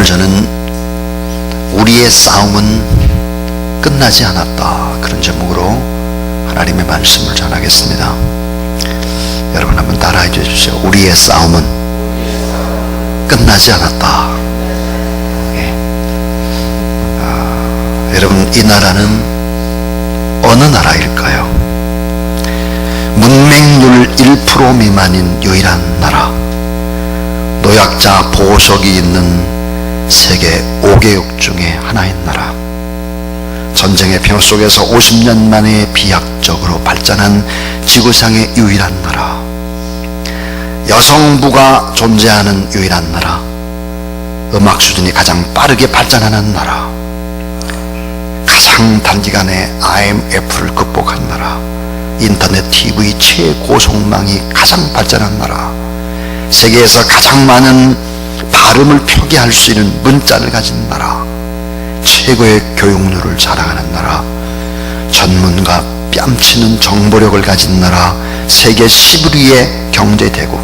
오늘 저는 우리의 싸움은 끝나지 않았다, 그런 제목으로 하나님의 말씀을 전하겠습니다. 여러분 한번 따라해 주십시오. 우리의 싸움은 끝나지 않았다. 여러분, 이 나라는 어느 나라일까요? 문맹률 1% 미만인 유일한 나라, 노약자 보호석이 있는 세계 5개국 중에 하나인 나라, 전쟁의 벼 속에서 50년 만에 비약적으로 발전한 지구상의 유일한 나라, 여성부가 존재하는 유일한 나라, 음악 수준이 가장 빠르게 발전하는 나라, 가장 단기간에 IMF를 극복한 나라, 인터넷 TV 최고속망이 가장 발전한 나라, 세계에서 가장 많은 발음을 표기할 수 있는 문자를 가진 나라, 최고의 교육률을 자랑하는 나라, 전문가 뺨치는 정보력을 가진 나라, 세계 11위의 경제대국,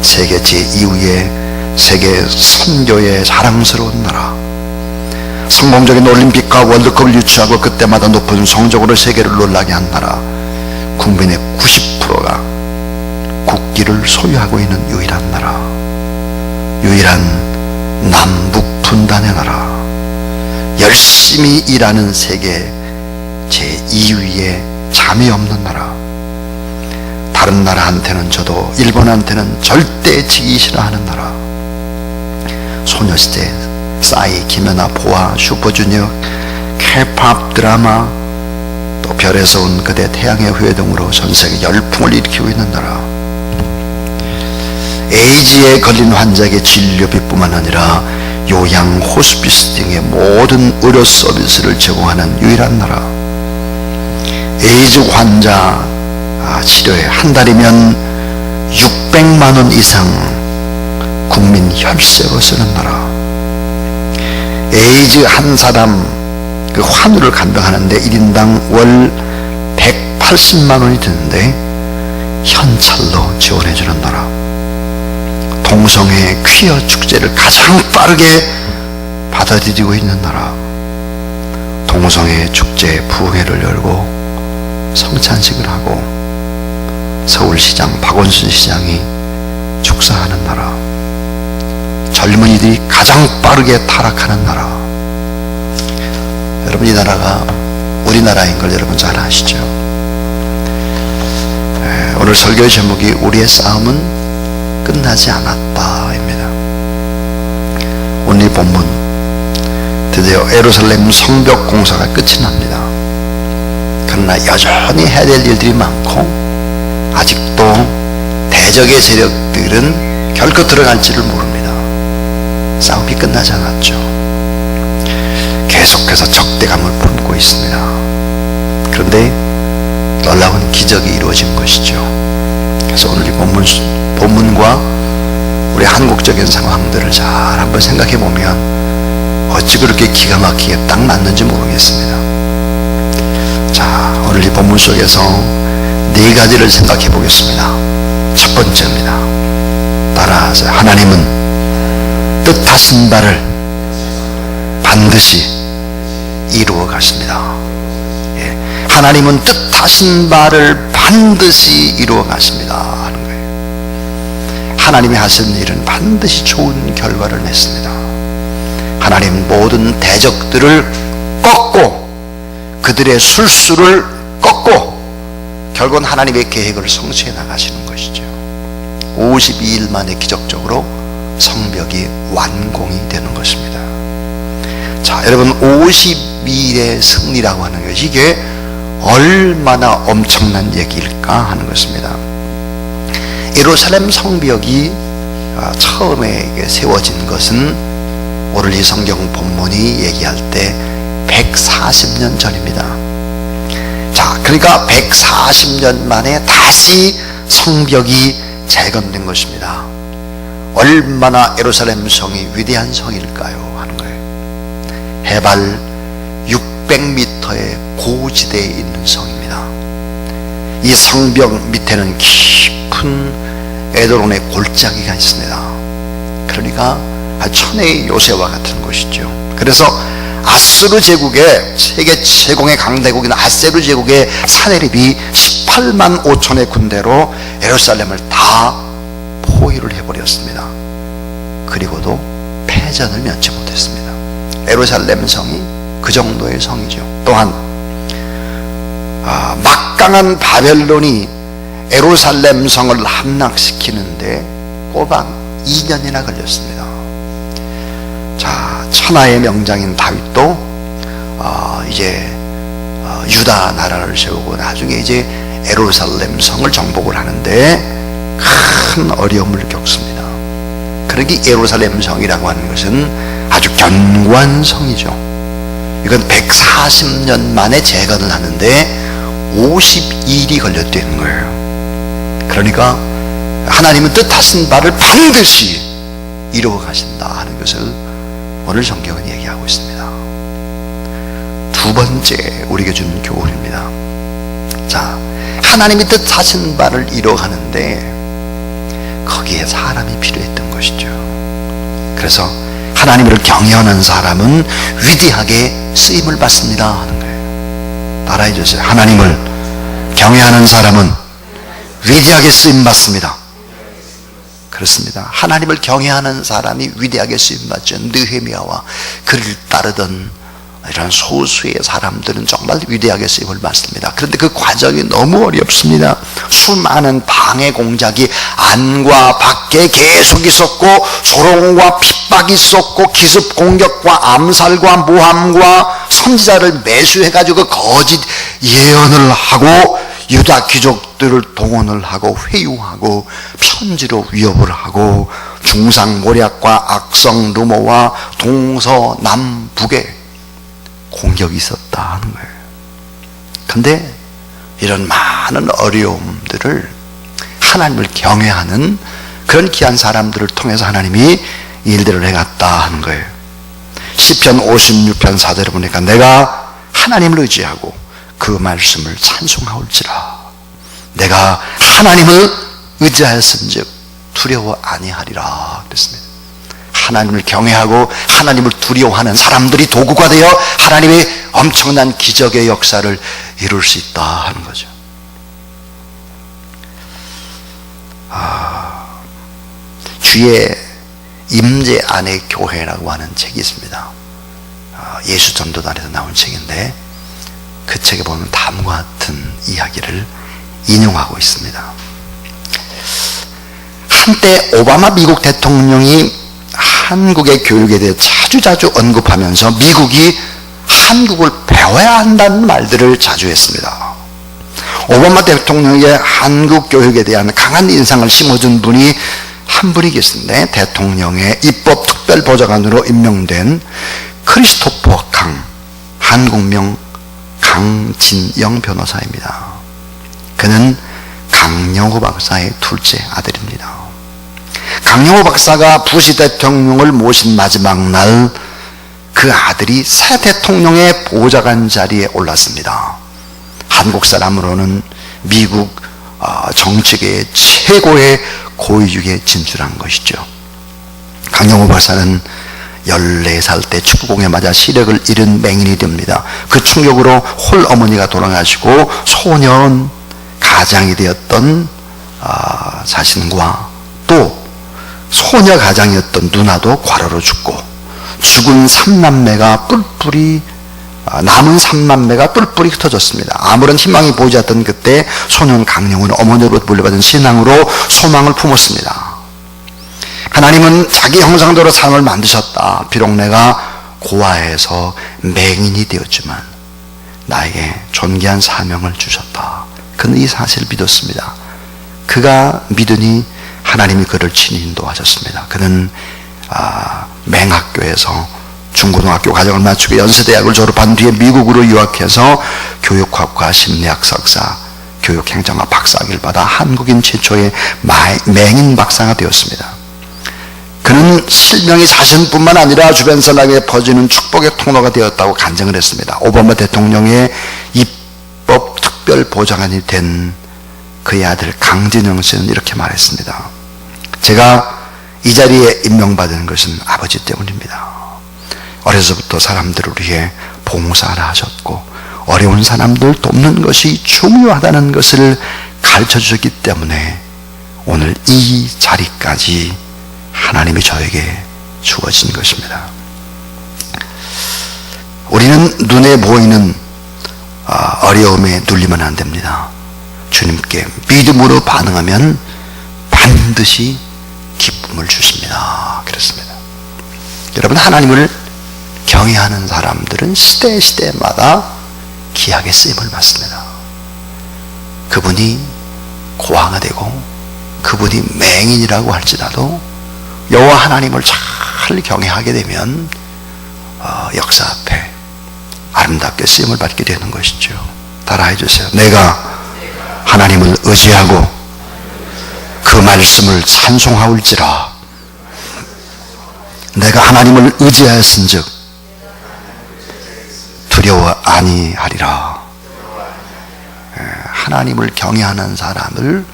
세계 제2위의 세계 선교의 자랑스러운 나라, 성공적인 올림픽과 월드컵을 유치하고 그때마다 높은 성적으로 세계를 놀라게 한 나라, 국민의 90%가 국기를 소유하고 있는 유일한 나라, 유일한 남북 분단의 나라, 열심히 일하는 세계 제2위의 잠이 없는 나라, 다른 나라한테는 져도 일본한테는 절대 지기 싫어하는 나라, 소녀시대, 싸이, 김연아, 보아, 슈퍼주니어, K-POP 드라마, 또 별에서 온 그대, 태양의 후예 등으로 전세계 열풍을 일으키고 있는 나라, 에이즈에 걸린 환자에게 진료비뿐만 아니라 요양, 호스피스 등의 모든 의료 서비스를 제공하는 유일한 나라, 에이즈 환자 치료에 한 달이면 600만 원 이상 국민 혈세로 쓰는 나라, 에이즈 한 사람 그 환우를 간병하는데 1인당 월 180만 원이 드는데 현찰로 지원해주는 나라, 동성애 퀴어 축제를 가장 빠르게 받아들이고 있는 나라, 동성애 축제 부회를 열고 성찬식을 하고 서울시장 박원순 시장이 축사하는 나라, 젊은이들이 가장 빠르게 타락하는 나라. 여러분, 이 나라가 우리나라인 걸 여러분 잘 아시죠? 오늘 설교의 제목이 우리의 싸움은 끝나지 않았다입니다. 오늘 본문, 드디어 예루살렘 성벽 공사가 끝이 납니다. 그러나 여전히 해야 될 일들이 많고 아직도 대적의 세력들은 결코 들어갈지를 모릅니다. 싸움이 끝나지 않았죠. 계속해서 적대감을 품고 있습니다. 그런데 놀라운 기적이 이루어진 것이죠. 그래서 오늘 이 본문과 우리 한국적인 상황들을 잘 한번 생각해 보면 어찌 그렇게 기가 막히게 딱 맞는지 모르겠습니다. 자, 오늘 이 본문 속에서 네 가지를 생각해 보겠습니다. 첫 번째입니다. 따라하세요. 하나님은 뜻하신 바를 반드시 이루어 가십니다. 하나님은 뜻하신 바를 반드시 이루어 가십니다 하는 거예요. 하나님이 하신 일은 반드시 좋은 결과를 냈습니다. 하나님 모든 대적들을 꺾고 그들의 술수를 꺾고 결국은 하나님의 계획을 성취해 나가시는 것이죠. 52일 만에 기적적으로 성벽이 완공이 되는 것입니다. 자, 여러분, 52일의 승리라고 하는 것이 이게 얼마나 엄청난 얘기일까 하는 것입니다. 예루살렘 성벽이 처음에 세워진 것은 오늘 이 성경 본문이 얘기할 때 140년 전입니다. 자, 그러니까 140년 만에 다시 성벽이 재건된 것입니다. 얼마나 예루살렘 성이 위대한 성일까요 하는 거예요. 해발 600m의 고지대에 있는 성입니다. 이 성벽 밑에는 깊은 에도론의 골짜기가 있습니다. 그러니까 천혜의 요새와 같은 곳이죠. 그래서 아수르 제국의 세계 최공의 강대국인 아수르 제국의 사내립이 18만 5천의 군대로 예루살렘을 다 포위를 해버렸습니다. 그리고도 패전을 면치 못했습니다. 예루살렘 성이 그 정도의 성이죠. 또한 막강한 바벨론이 예루살렘 성을 함락시키는데 꼬박 2년이나 걸렸습니다. 자, 천하의 명장인 다윗도 이제 유다 나라를 세우고 나중에 이제 예루살렘 성을 정복을 하는데 큰 어려움을 겪습니다. 그러기 예루살렘 성이라고 하는 것은 아주 견고한 성이죠. 이건 140년 만에 재건을 하는데 52일이 걸렸다는 거예요. 그러니까 하나님은 뜻하신 바를 반드시 이루어 가신다 하는 것을 오늘 성경은 얘기하고 있습니다. 두 번째 우리에게 주는 교훈입니다. 자, 하나님이 뜻하신 바를 이루어가는데 거기에 사람이 필요했던 것이죠. 그래서 하나님을 경외하는 사람은 위대하게 쓰임을 받습니다 하는 거예요. 따라해 주세요. 하나님을 경외하는 사람은 위대하게 쓰임 받습니다. 그렇습니다. 하나님을 경외하는 사람이 위대하게 쓰임받죠. 느헤미야와 그를 따르던 이런 소수의 사람들은 정말 위대하게 쓰임을 받습니다. 그런데 그 과정이 너무 어렵습니다. 수많은 방해 공작이 안과 밖에 계속 있었고, 조롱과 핍박이 있었고, 기습 공격과 암살과 모함과 선지자를 매수해가지고 거짓 예언을 하고 유다 귀족들을 동원을 하고 회유하고 편지로 위협을 하고 중상모략과 악성 루머와 동서남북에 공격이 있었다 하는 거예요. 근데 이런 많은 어려움들을 하나님을 경외하는 그런 귀한 사람들을 통해서 하나님이 일들을 해갔다 하는 거예요. 시편 56편 4절에 보니까 내가 하나님을 의지하고 그 말씀을 찬송하올지라. 내가 하나님을 의지하였은즉 두려워 아니하리라 그랬습니다. 하나님을 경외하고 하나님을 두려워하는 사람들이 도구가 되어 하나님의 엄청난 기적의 역사를 이룰 수 있다 하는 거죠. 주의 임재 안의 교회라고 하는 책이 있습니다. 예수 전도단에서 나온 책인데 그 책에 보면 다음과 같은 이야기를 인용하고 있습니다. 한때 오바마 미국 대통령이 한국의 교육에 대해 자주 언급하면서 미국이 한국을 배워야 한다는 말들을 자주 했습니다. 오바마 대통령의 한국 교육에 대한 강한 인상을 심어준 분이 한 분이 계신데 대통령의 입법 특별보좌관으로 임명된 크리스토퍼 강, 한국명 강진영 변호사입니다. 그는 강영호 박사의 둘째 아들입니다. 강영호 박사가 부시 대통령을 모신 마지막 날 그 아들이 새 대통령의 보좌관 자리에 올랐습니다. 한국 사람으로는 미국 정치계의 최고의 고위직에 진출한 것이죠. 강영호 박사는 14살 때 축구공에 맞아 시력을 잃은 맹인이 됩니다. 그 충격으로 홀어머니가 돌아가시고 소년 가장이 되었던 자신과 또 소녀 가장이었던 누나도 과로로 죽고 죽은 삼남매가 뿔뿔이 남은 삼남매가 뿔뿔이 흩어졌습니다. 아무런 희망이 보이지 않던 그때 소년 강영호는 어머니로부터 물려받은 신앙으로 소망을 품었습니다. 하나님은 자기 형상대로 사람을 만드셨다. 비록 내가 고아에서 맹인이 되었지만 나에게 존귀한 사명을 주셨다. 그는 이 사실을 믿었습니다. 그가 믿으니 하나님이 그를 친히 인도하셨습니다. 그는 맹학교에서 중고등학교 과정을 마치고 연세대학을 졸업한 뒤에 미국으로 유학해서 교육학과 심리학 석사, 교육행정학 박사학위를 받아 한국인 최초의 맹인 박사가 되었습니다. 그는 실명이 자신뿐만 아니라 주변 사람에게 퍼지는 축복의 통로가 되었다고 간증을 했습니다. 오바마 대통령의 입법 특별보좌관이 된 그의 아들 강진영 씨는 이렇게 말했습니다. 제가 이 자리에 임명받은 것은 아버지 때문입니다. 어려서부터 사람들을 위해 봉사를 하셨고 어려운 사람들 돕는 것이 중요하다는 것을 가르쳐 주셨기 때문에 오늘 이 자리까지 하나님이 저에게 주어진 것입니다. 우리는 눈에 보이는 어려움에 눌리면 안 됩니다. 주님께 믿음으로 반응하면 반드시 기쁨을 주십니다. 그렇습니다. 여러분, 하나님을 경외하는 사람들은 시대마다 귀하게 쓰임을 받습니다. 그분이 고아가 되고 그분이 맹인이라고 할지라도 여호와 하나님을 잘 경외하게 되면 역사 앞에 아름답게 쓰임을 받게 되는 것이죠. 따라해 주세요. 내가 하나님을 의지하고 그 말씀을 찬송하올지라. 내가 하나님을 의지하였은즉 두려워 아니하리라. 하나님을 경외하는 사람을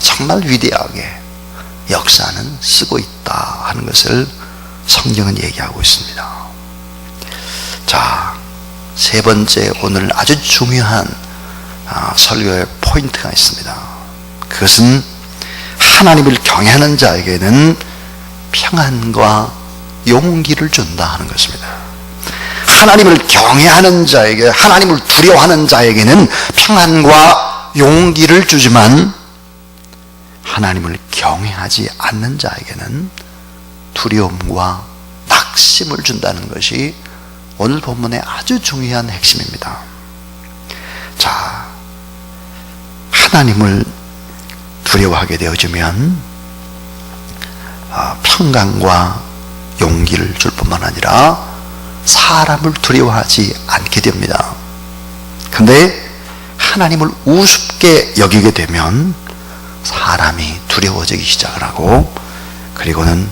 정말 위대하게 역사는 쓰고 있다 하는 것을 성경은 얘기하고 있습니다. 자, 세 번째, 오늘 아주 중요한 설교의 포인트가 있습니다. 그것은 하나님을 경외하는 자에게는 평안과 용기를 준다 하는 것입니다. 하나님을 경외하는 자에게, 하나님을 두려워하는 자에게는 평안과 용기를 주지만 하나님을 경외하지 않는 자에게는 두려움과 낙심을 준다는 것이 오늘 본문의 아주 중요한 핵심입니다. 자, 하나님을 두려워하게 되어지면 평강과 용기를 줄 뿐만 아니라 사람을 두려워하지 않게 됩니다. 근데 하나님을 우습게 여기게 되면 사람이 두려워지기 시작을 하고, 그리고는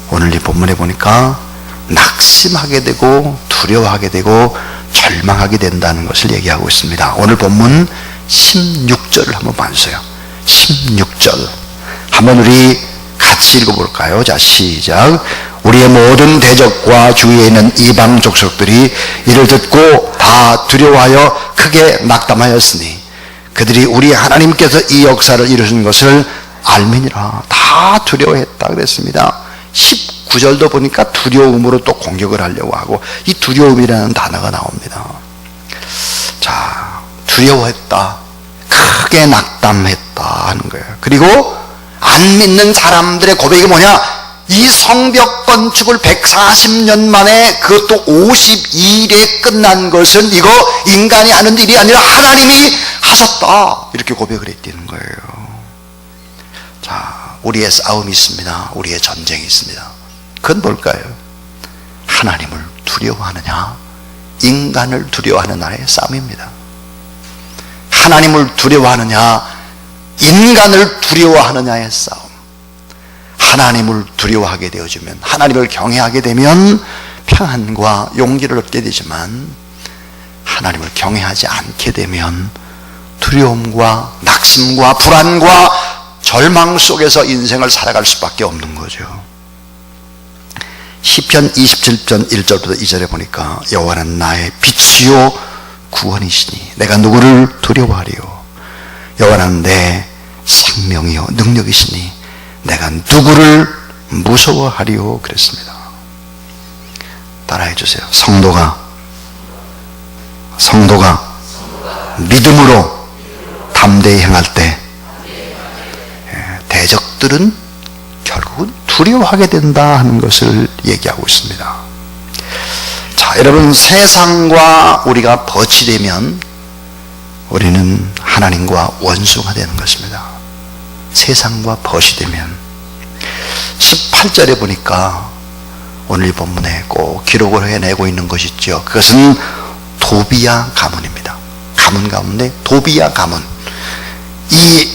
오늘 이 본문에 보니까 낙심하게 되고 두려워하게 되고 절망하게 된다는 것을 얘기하고 있습니다. 오늘 본문 16절을 한번 봐주세요. 16절 한번 우리 같이 읽어볼까요? 자, 시작. 우리의 모든 대적과 주위에 있는 이방 족속들이 이를 듣고 다 두려워하여 크게 낙담하였으니 그들이 우리 하나님께서 이 역사를 이루신 것을 알미니라. 다 두려워했다 그랬습니다. 19절도 보니까 두려움으로 또 공격을 하려고 하고, 이 두려움이라는 단어가 나옵니다. 자, 두려워했다, 크게 낙담했다 하는 거예요. 그리고 안 믿는 사람들의 고백이 뭐냐? 이 성벽 건축을 140년 만에, 그것도 52일에 끝난 것은 이거 인간이 하는 일이 아니라 하나님이 하셨다, 이렇게 고백을 했다는 거예요. 자, 우리의 싸움이 있습니다. 우리의 전쟁이 있습니다. 그건 뭘까요? 하나님을 두려워하느냐, 인간을 두려워하느냐의 싸움입니다. 하나님을 두려워하느냐, 인간을 두려워하느냐의 싸움. 하나님을 두려워하게 되어지면, 하나님을 경외하게 되면 평안과 용기를 얻게 되지만, 하나님을 경외하지 않게 되면 두려움과 낙심과 불안과 절망 속에서 인생을 살아갈 수밖에 없는 거죠. 시편 27편 1절부터 2절에 보니까 여호와는 나의 빛이요 구원이시니 내가 누구를 두려워하리요. 여호와는 내 생명이요 능력이시니 내가 누구를 무서워하리요. 그랬습니다. 따라해 주세요. 성도가 믿음으로 담대히 행할 때 대적들은 결국은 두려워하게 된다 하는 것을 얘기하고 있습니다. 자, 여러분, 세상과 우리가 버치되면 우리는 하나님과 원수가 되는 것입니다. 세상과 버시되면. 18절에 보니까 오늘 본문에 꼭 기록을 해내고 있는 것이 있죠. 그것은 도비야 가문입니다. 가문 가운데 도비야 가문. 이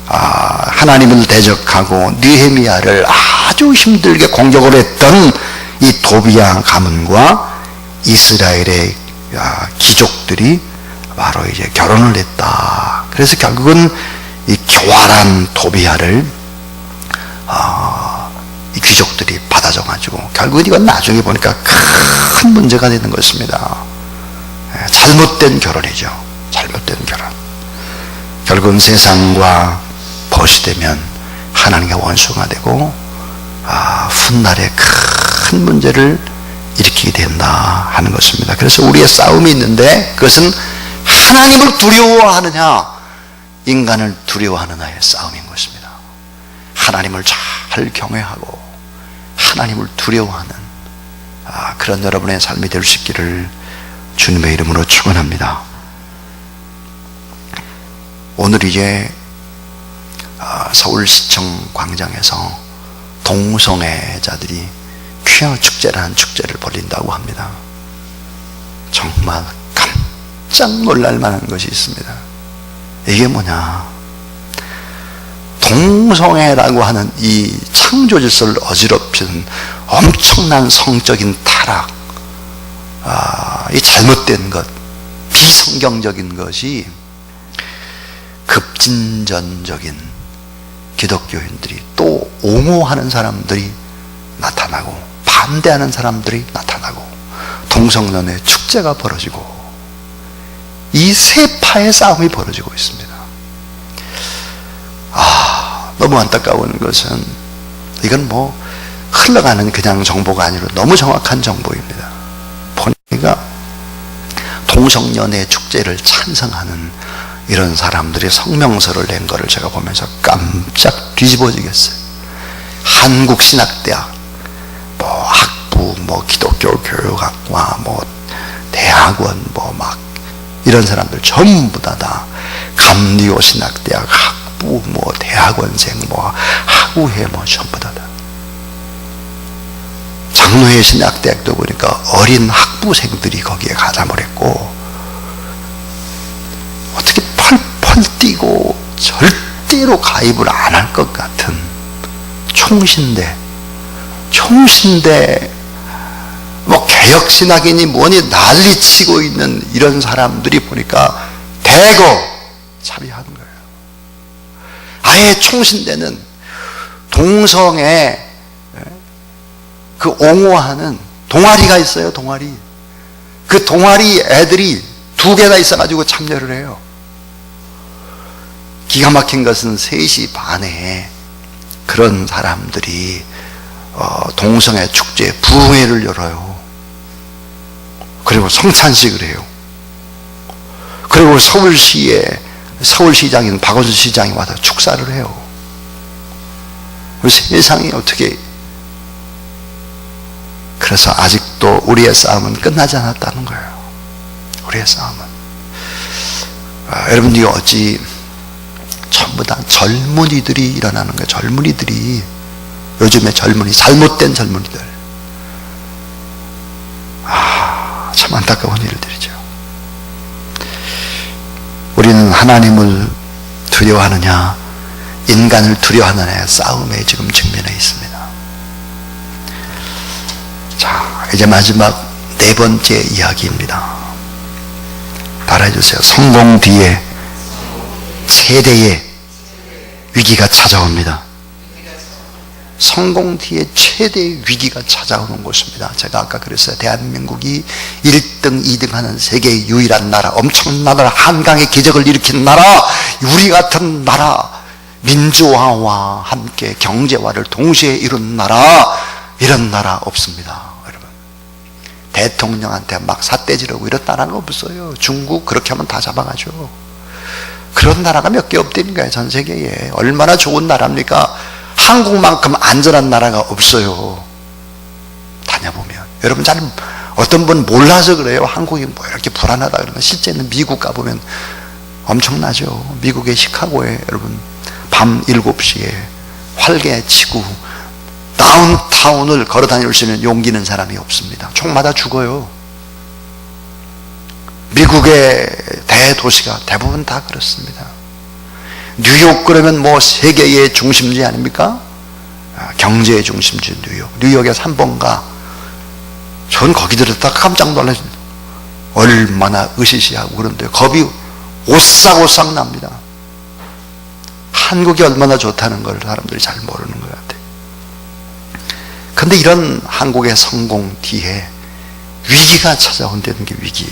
하나님을 대적하고 느헤미야를 아주 힘들게 공격을 했던 이 도비야 가문과 이스라엘의 귀족들이 바로 이제 결혼을 했다. 그래서 결국은 이 교활한 도비야를 이 귀족들이 받아줘가지고 결국은 이건 나중에 보니까 큰 문제가 되는 것입니다. 잘못된 결혼이죠. 잘못된 결혼. 결국은 세상과 벗이되면 하나님의 원수가 되고 훗날에 큰 문제를 일으키게 된다 하는 것입니다. 그래서 우리의 싸움이 있는데 그것은 하나님을 두려워하느냐 인간을 두려워하느냐의 싸움인 것입니다. 하나님을 잘 경외하고 하나님을 두려워하는 그런 여러분의 삶이 될 수 있기를 주님의 이름으로 축원합니다. 오늘 이제 서울시청 광장에서 동성애자들이 퀴어 축제라는 축제를 벌린다고 합니다. 정말 깜짝 놀랄 만한 것이 있습니다. 이게 뭐냐, 동성애라고 하는 이 창조 질서를 어지럽히는 엄청난 성적인 타락, 이 잘못된 것, 비성경적인 것이 급진전적인 기독교인들이 또 옹호하는 사람들이 나타나고 반대하는 사람들이 나타나고 동성연애 축제가 벌어지고 이 세 파의 싸움이 벌어지고 있습니다. 너무 안타까운 것은 이건 뭐 흘러가는 그냥 정보가 아니라 너무 정확한 정보입니다. 보니까 동성연애 축제를 찬성하는 이런 사람들이 성명서를 낸 거를 제가 보면서 깜짝 뒤집어지겠어요. 한국신학대학, 학부, 기독교 교육학과, 대학원, 막 이런 사람들 전부 다 감리교 신학대학 학부, 대학원생, 학우회, 전부 다. 장로회 신학대학도 보니까 어린 학부생들이 거기에 가담을 했고, 어떻게 펄펄 뛰고 절대로 가입을 안 할 것 같은 총신대 개혁신학이니 뭐니 난리치고 있는 이런 사람들이 보니까 대거 참여하는 거예요. 아예 총신대는 동성애 그 옹호하는 동아리가 있어요. 동아리. 그 동아리 애들이 2개나 있어가지고 참여를 해요. 기가 막힌 것은 3시 반에 그런 사람들이 동성애 축제 부흥회를 열어요. 그리고 성찬식을 해요. 그리고 서울시장인 박원순 시장이 와서 축사를 해요. 세상이 어떻게. 그래서 아직도 우리의 싸움은 끝나지 않았다는 거예요. 우리의 싸움은. 여러분, 이거 어찌 전부 다 젊은이들이 일어나는 거예요. 젊은이들이. 요즘의 젊은이, 잘못된 젊은이들. 참 안타까운 일들이죠. 우리는 하나님을 두려워하느냐 인간을 두려워하느냐의 싸움에 지금 직면해 있습니다. 자, 이제 마지막 4번째 이야기입니다. 따라해주세요. 성공 뒤에 최대의 위기가 찾아옵니다. 성공 뒤에 최대의 위기가 찾아오는 것입니다. 제가 아까 그랬어요. 대한민국이 1등, 2등 하는 세계의 유일한 나라, 엄청난 나라, 한강의 기적을 일으킨 나라, 우리 같은 나라, 민주화와 함께 경제화를 동시에 이룬 나라, 이런 나라 없습니다. 여러분, 대통령한테 막 삿대질하고 이런 나라는 없어요. 중국 그렇게 하면 다 잡아가죠. 그런 나라가 몇 개 없다니까요. 전 세계에. 얼마나 좋은 나라입니까? 한국만큼 안전한 나라가 없어요. 다녀보면. 여러분, 잘 어떤 분 몰라서 그래요. 한국이 뭐 이렇게 불안하다 그러는. 실제는 미국 가보면 엄청나죠. 미국의 시카고에 여러분 밤 7시에 활개치고 다운타운을 걸어다닐 수 있는 용기 있는 사람이 없습니다. 총 맞아 죽어요. 미국의 대도시가 대부분 다 그렇습니다. 뉴욕 그러면 뭐 세계의 중심지 아닙니까? 경제의 중심지 뉴욕. 뉴욕에 3번가. 전 거기 들었다 깜짝 놀라서 얼마나 으시시하고 그런데 겁이 오싹오싹 납니다. 한국이 얼마나 좋다는 걸 사람들이 잘 모르는 것 같아요. 그런데 이런 한국의 성공 뒤에 위기가 찾아온다는 게 위기.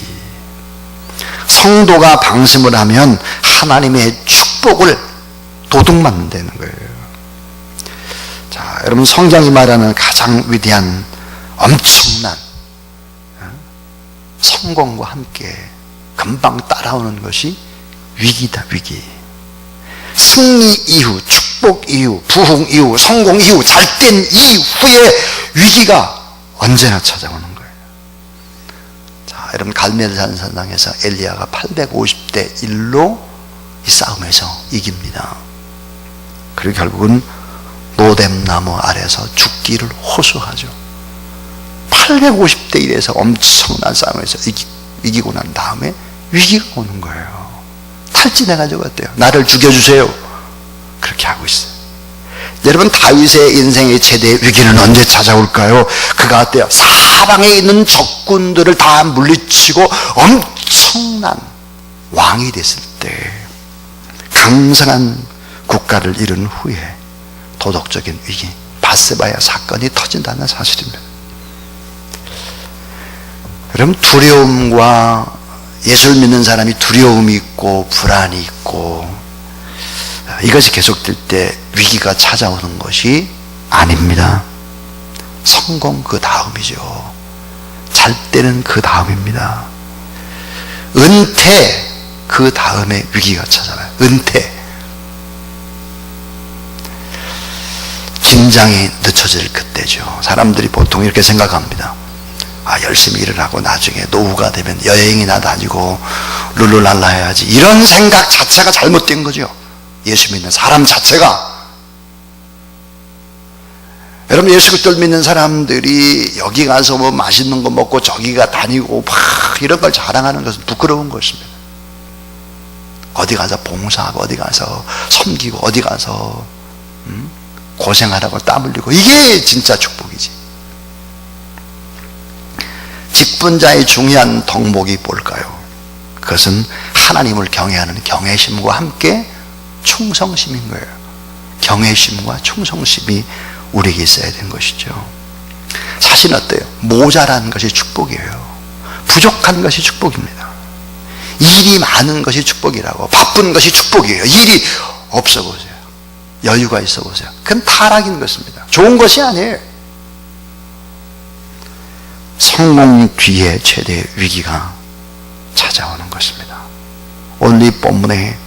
성도가 방심을 하면 하나님의 축복을 도둑맞는다는 거예요. 자, 여러분, 성경이 말하는 가장 위대한 엄청난 성공과 함께 금방 따라오는 것이 위기다, 위기. 승리 이후, 축복 이후, 부흥 이후, 성공 이후, 잘된 이후에 위기가 언제나 찾아오는 거예요. 자, 여러분, 갈멜 산상에서 엘리야가 850대 1로 이 싸움에서 이깁니다. 그리고 결국은 노뎀나무 아래서 죽기를 호소하죠. 850대 1에서 엄청난 싸움에서 이기고 난 다음에 위기가 오는 거예요. 탈진해가지고 어때요? 나를 죽여주세요. 그렇게 하고 있어요. 여러분, 다윗의 인생의 최대 위기는 언제 찾아올까요? 그가 어때요? 사방에 있는 적군들을 다 물리치고 엄청난 왕이 됐을 때, 강성한 국가를 이룬 후에 도덕적인 위기, 밧세바야 사건이 터진다는 사실입니다. 여러분, 두려움과, 예수를 믿는 사람이 두려움이 있고 불안이 있고 이것이 계속될 때 위기가 찾아오는 것이 아닙니다. 성공 그 다음이죠. 잘 때는 그 다음입니다. 은퇴 그 다음에 위기가 찾아와요. 은퇴. 긴장이 늦춰질 그때죠. 사람들이 보통 이렇게 생각합니다. 열심히 일을 하고 나중에 노후가 되면 여행이나 다니고 룰루랄라 해야지. 이런 생각 자체가 잘못된 거죠. 예수 믿는 사람 자체가. 여러분, 예수 그리스도를 믿는 사람들이 여기 가서 뭐 맛있는 거 먹고 저기가 다니고 막 이런 걸 자랑하는 것은 부끄러운 것입니다. 어디 가서 봉사하고 어디 가서 섬기고 어디 가서 고생하라고 땀 흘리고, 이게 진짜 축복이지. 직분자의 중요한 덕목이 뭘까요? 그것은 하나님을 경외하는 경외심과 함께 충성심인 거예요. 경외심과 충성심이 우리에게 있어야 되는 것이죠. 사실 어때요? 모자란 것이 축복이에요. 부족한 것이 축복입니다. 일이 많은 것이 축복이라고. 바쁜 것이 축복이에요. 일이 없어 보세요. 여유가 있어 보세요. 그건 타락인 것입니다. 좋은 것이 아니에요. 성공 뒤에 최대 위기가 찾아오는 것입니다. 오늘 이 본문에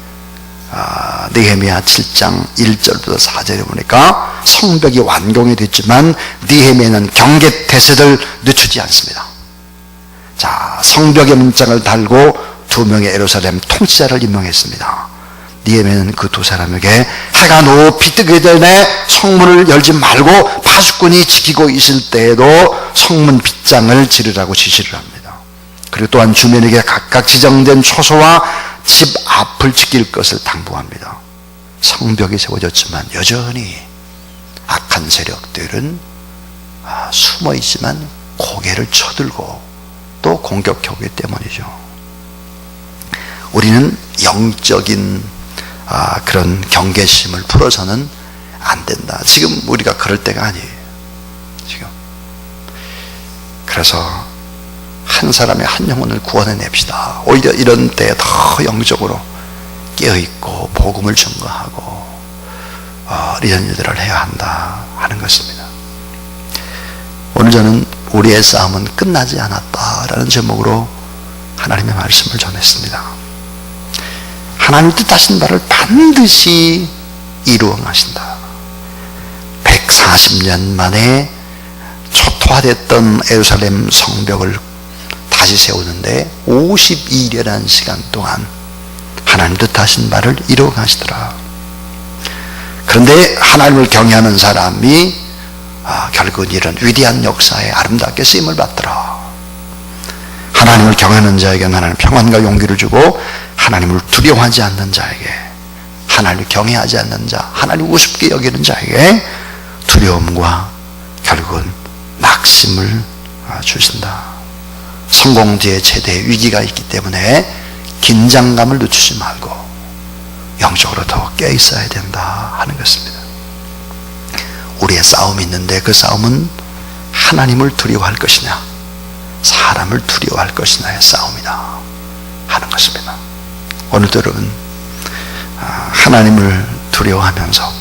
느헤미야 7장 1절부터 4절에 보니까 성벽이 완공이 됐지만 느헤미야는 경계태세를 늦추지 않습니다. 자, 성벽에 문짝을 달고 2명의 예루살렘 통치자를 임명했습니다. 느헤미야는 그 2사람에게 해가 높이 뜨기 전에 성문을 열지 말고 파수꾼이 지키고 있을 때에도 성문 빗장을 지르라고 지시를 합니다. 그리고 또한 주민에게 각각 지정된 초소와 집 앞을 지킬 것을 당부합니다. 성벽이 세워졌지만 여전히 악한 세력들은 숨어 있지만 고개를 쳐들고 또 공격하기 때문이죠. 우리는 영적인 그런 경계심을 풀어서는 안 된다. 지금 우리가 그럴 때가 아니에요. 지금. 그래서 한 사람의 한 영혼을 구원해냅시다. 오히려 이런 때에 더 영적으로 깨어있고 복음을 증거하고 이런 일들을 해야 한다 하는 것입니다. 오늘 저는 우리의 싸움은 끝나지 않았다라는 제목으로 하나님의 말씀을 전했습니다. 하나님 뜻하신 바를 반드시 이루어 가신다. 140년 만에 초토화됐던 예루살렘 성벽을 다시 세우는데 52년이라는 시간 동안 하나님 뜻하신 바를 이루어 가시더라. 그런데 하나님을 경외하는 사람이 결국은 이런 위대한 역사에 아름답게 쓰임을 받더라. 하나님을 경외하는 자에게는 하나님 평안과 용기를 주고, 하나님을 두려워하지 않는 자에게, 하나님을 경외하지 않는 자, 하나님을 우습게 여기는 자에게 두려움과 결국은 낙심을 주신다. 성공 뒤에 최대 위기가 있기 때문에 긴장감을 늦추지 말고 영적으로 더 깨어있어야 된다 하는 것입니다. 우리의 싸움이 있는데 그 싸움은 하나님을 두려워할 것이냐 사람을 두려워할 것이냐의 싸움이다 하는 것입니다. 오늘도 여러분 하나님을 두려워하면서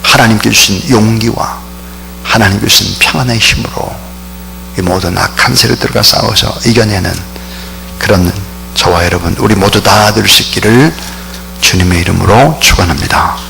하나님께 주신 용기와 하나님께 주신 평안의 힘으로 이 모든 악한 세력들과 싸워서 이겨내는 그런 저와 여러분 우리 모두 다 될 수 있기를 주님의 이름으로 축원합니다.